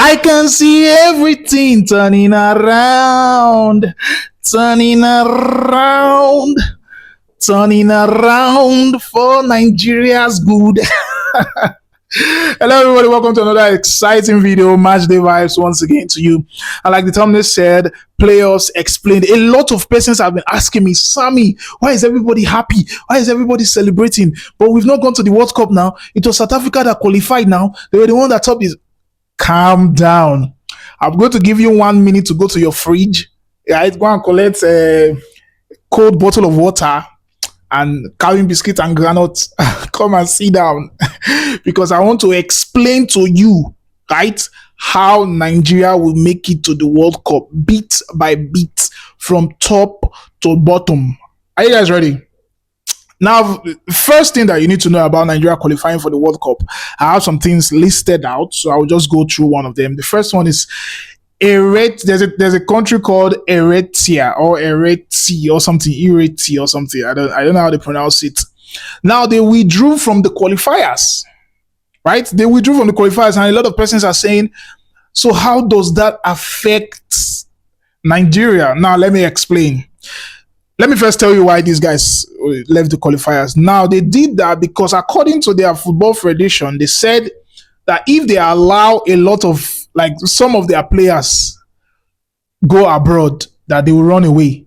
I can see everything turning around, turning around for Nigeria's good. Hello, everybody. Welcome to another exciting video. Match day vibes once again to you. And like the thumbnail said, playoffs explained. A lot of persons have been asking me, Sammy, why is everybody happy? Why is everybody celebrating? But we've not gone to the World Cup now. It was South Africa that qualified now. They were the one that topped this. Calm down. I'm going to give you 1 minute to go to your fridge. Right? Go and collect a cold bottle of water and carrying biscuit and granuts. Come and sit down because I want to explain to you, right, how Nigeria will make it to the World Cup bit by bit from top to bottom. Are you guys ready? Now, first thing that you need to know about Nigeria qualifying for the World Cup, I have some things listed out, so I'll just go through one of them. The first one is there's a country called Eritrea or Ereti or something, Ereti or something. I don't know how they pronounce it. Now they withdrew from the qualifiers, right? They withdrew from the qualifiers, and a lot of persons are saying, so how does that affect Nigeria? Now let me explain. Let me first tell you why these guys left the qualifiers. Now they did that because according to their football federation, they said that if they allow a lot of, like, some of their players go abroad, that they will run away.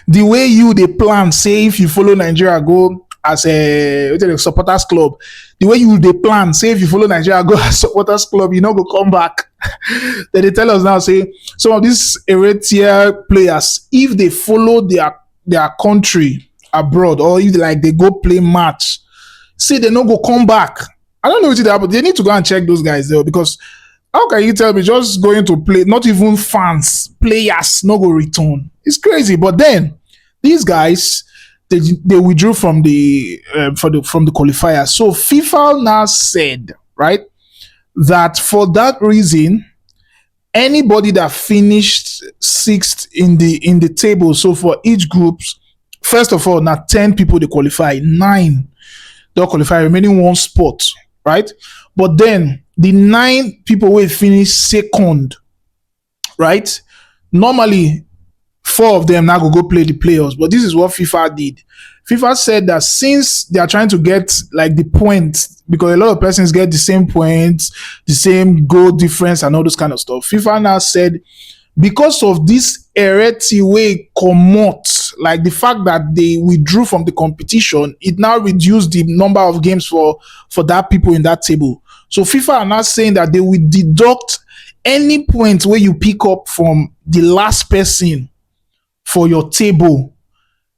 The way they plan, say if you follow Nigeria, go as a supporters club. The way they plan, say if you follow Nigeria, go as supporters club, you know, go come back. Then they tell us now, say some of these Eritrea players, if they follow their country abroad, or if they go play match, say they no go come back. I don't know what it is, but they need to go and check those guys though, because how can you tell me just going to play, not even fans, players, no go return? It's crazy. But then these guys, they withdrew from the qualifiers. So FIFA now said, right, that for that reason, anybody that finished sixth in the table, so for each group, first of all, now 10 people they qualify, 9 don't qualify, remaining 1 spot, right? But then the 9 people will finish second, right? Normally 4 of them now go play the playoffs, but this is what FIFA did. FIFA said that since they are trying to get like the points, because a lot of persons get the same points, the same goal difference and all those kind of stuff, FIFA now said because of this Ereti way comot, like the fact that they withdrew from the competition, it now reduced the number of games for that people in that table. So FIFA are now saying that they will deduct any point where you pick up from the last person for your table.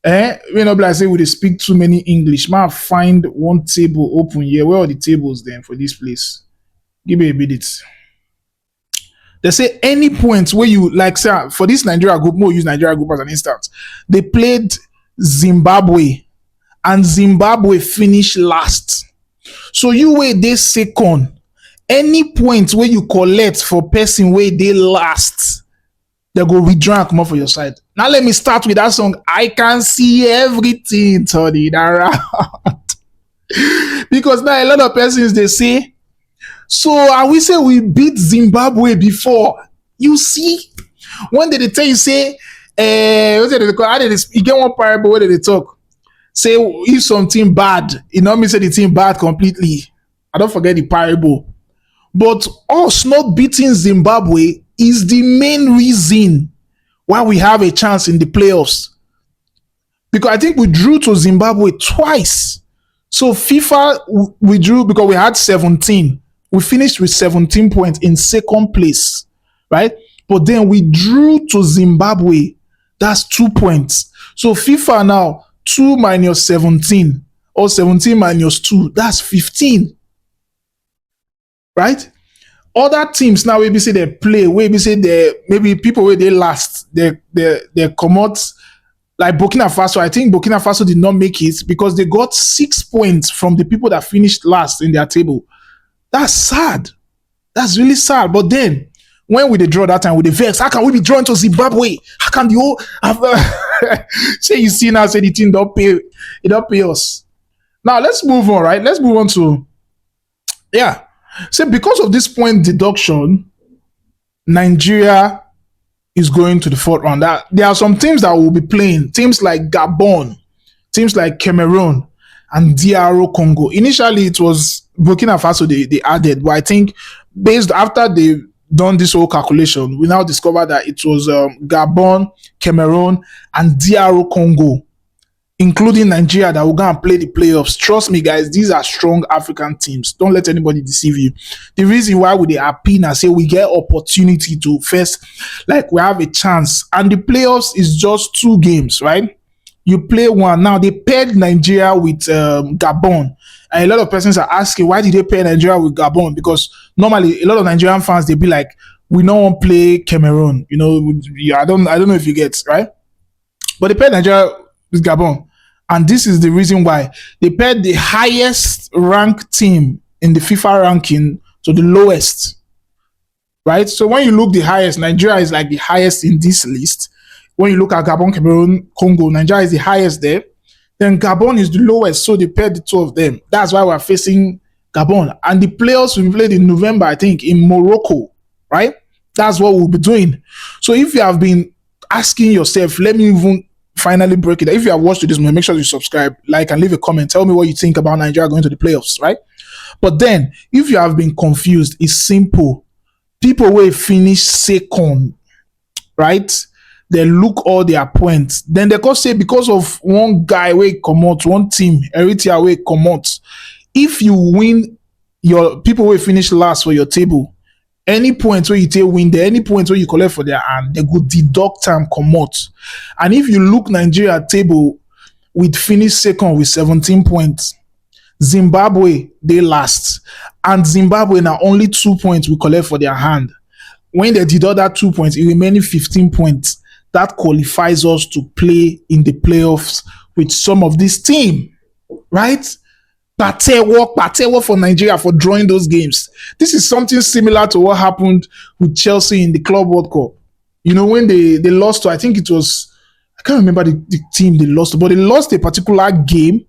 You know, like I say, we speak too many English. Man, find one table open here. Where are the tables then for this place? Give me a minute. They say any point where you, like, say, for this Nigeria group, more use Nigeria group as an instance. They played Zimbabwe, and Zimbabwe finished last. So you wait they second. Any point where you collect for person where they last, they go withdraw and come up for your side. Now let me start with that song. I can see everything turning around. Because now a lot of persons they say, so I will say we beat Zimbabwe before. You see, when did they tell you say, you get one parable where they talk? Say if something bad, you know me say the thing bad completely. I don't forget the parable. But us not beating Zimbabwe is the main reason why we have a chance in the playoffs. Because I think we drew to Zimbabwe twice. So FIFA withdrew because we had 17. We finished with 17 points in second place, right? But then we drew to Zimbabwe. That's 2 points. So FIFA now, 2 minus 17 or 17 minus 2, that's 15. Right? Other teams now, maybe say they play, maybe say maybe people where they last, they come out like Burkina Faso. I think Burkina Faso did not make it because they got 6 points from the people that finished last in their table. That's sad. That's really sad. But then when we draw that time with the vex, how can we be drawn to Zimbabwe? How can the whole say you see now say the team don't pay us. Now let's move on, right? Let's move on to So because of this point deduction, Nigeria is going to the fourth round. There are some teams that will be playing, teams like Gabon, teams like Cameroon, and DR Congo. Initially, it was Burkina Faso they added, but I think based after they done this whole calculation, we now discover that it was Gabon, Cameroon, and DR Congo, including Nigeria, that will go and play the playoffs. Trust me, guys, these are strong African teams. Don't let anybody deceive you. The reason why we they happy and say we get opportunity to first, like we have a chance, and the playoffs is just 2 games, right? You play one. Now they paired Nigeria with Gabon. And a lot of persons are asking, why did they pair Nigeria with Gabon? Because normally a lot of Nigerian fans, they be like, we don't want to play Cameroon. You know, I don't know if you get, right? But they paired Nigeria with Gabon. And this is the reason why they paired the highest ranked team in the FIFA ranking to the lowest, right? So when you look the highest, Nigeria is like the highest in this list. When you look at Gabon, Cameroon, Congo, Nigeria is the highest there. Then Gabon is the lowest, so they paired the 2 of them. That's why we're facing Gabon. And the playoffs will be played in November, I think, in Morocco, right? That's what we'll be doing. So if you have been asking yourself, let me even finally break it. If you have watched this, make sure you subscribe, like, and leave a comment. Tell me what you think about Nigeria going to the playoffs, right? But then, if you have been confused, it's simple. People will finish second, right? They look all their points. Then they could say because of one guy will come out, one team, Eritrea will come out. If you win, your people will finish last for your table. Any points where you take win there, any points where you collect for their hand, they go deduct and come out. And if you look Nigeria table, with finish second with 17 points. Zimbabwe, they last. And Zimbabwe now only 2 points we collect for their hand. When they deduct that 2 points, it remaining 15 points. That qualifies us to play in the playoffs with some of this team, right? Patewo for Nigeria for drawing those games. This is something similar to what happened with Chelsea in the Club World Cup. You know, when they lost to, I think it was, I can't remember the team they lost to, but they lost a particular game.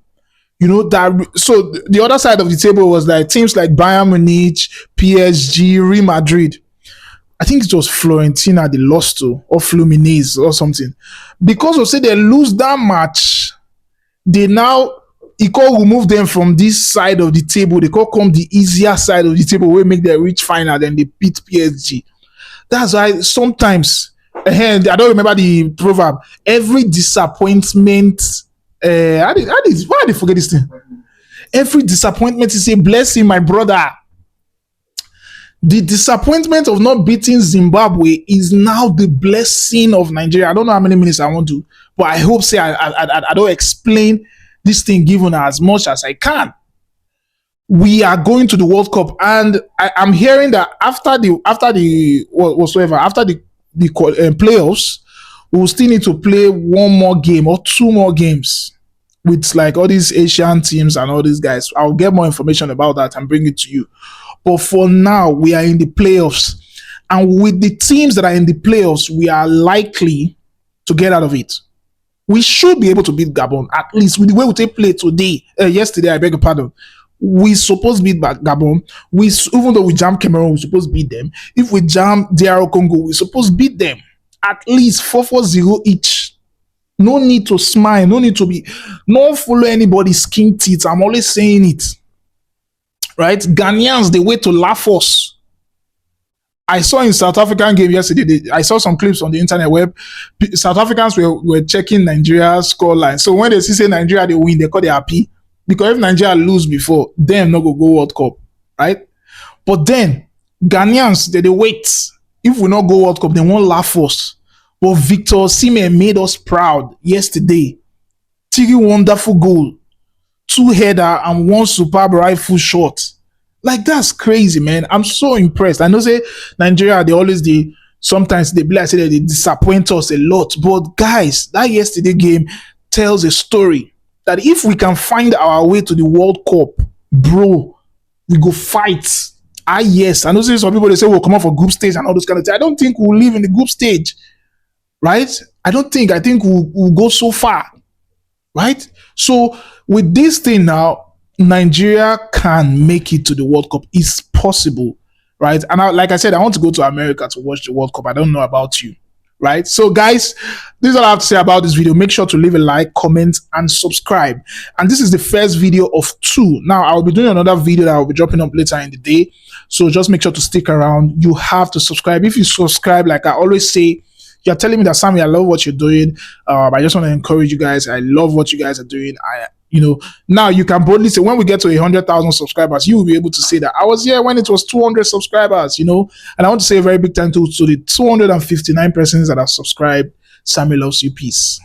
You know, that so the other side of the table was like teams like Bayern Munich, PSG, Real Madrid. I think it was Florentina they lost to, or Fluminense or something. Because of say they lose that match, they now remove them from this side of the table. They come the easier side of the table where make them reach final, then they beat PSG. That's why sometimes, I don't remember the proverb. Every disappointment, why did I forget this thing? Every disappointment is a blessing, my brother. The disappointment of not beating Zimbabwe is now the blessing of Nigeria. I don't know how many minutes I want to, but I hope say I don't explain this thing given as much as I can. We are going to the World Cup, and I'm hearing that after the playoffs, we will still need to play 1 more game or 2 more games with like all these Asian teams and all these guys. I'll get more information about that and bring it to you. But for now, we are in the playoffs. And with the teams that are in the playoffs, we are likely to get out of it. We should be able to beat Gabon, at least with the way we play today. Yesterday, I beg your pardon. We supposed to beat Gabon. Even though we jam Cameroon, we supposed to beat them. If we jam DR Congo, we supposed to beat them. At least 4-0 each. No need to smile. No need to no follow anybody's skin teeth. I'm always saying it. Right? Ghanaians, they wait to laugh us. I saw in South African game yesterday, I saw some clips on the internet where South Africans were checking Nigeria's scoreline. So when they say Nigeria, they win, they call it happy. Because if Nigeria lose before, them not go World Cup. Right? But then, Ghanaians, they wait. If we not go World Cup, they won't laugh us. But VICTOR OSIMHEN made us proud yesterday. 3 wonderful goal. 2 header and 1 superb rifle shot. Like, that's crazy, man. I'm so impressed. I know say Nigeria, sometimes they be like say they disappoint us a lot. But guys, that yesterday game tells a story that if we can find our way to the World Cup, bro, we go fight. Yes. I know say some people they say we'll come out for group stage and all those kind of things. I don't think we'll live in the group stage. Right? I think we'll go so far. Right? So with this thing now, Nigeria can make it to the World Cup. It's possible. right? And like I said, I want to go to America to watch the World Cup. I don't know about you, right? So guys, this is all I have to say about this video. Make sure to leave a like, comment, and subscribe. And this is the first video of 2. Now, I'll be doing another video that I'll be dropping up later in the day. So just make sure to stick around. You have to subscribe. If you subscribe, like I always say, you're telling me that, Sammy, I love what you're doing. I just want to encourage you guys. I love what you guys are doing. Now you can boldly say, when we get to 100,000 subscribers, you will be able to say that I was here when it was 200 subscribers, And I want to say a very big thank you to the 259 persons that have subscribed. Sammy loves you. Peace.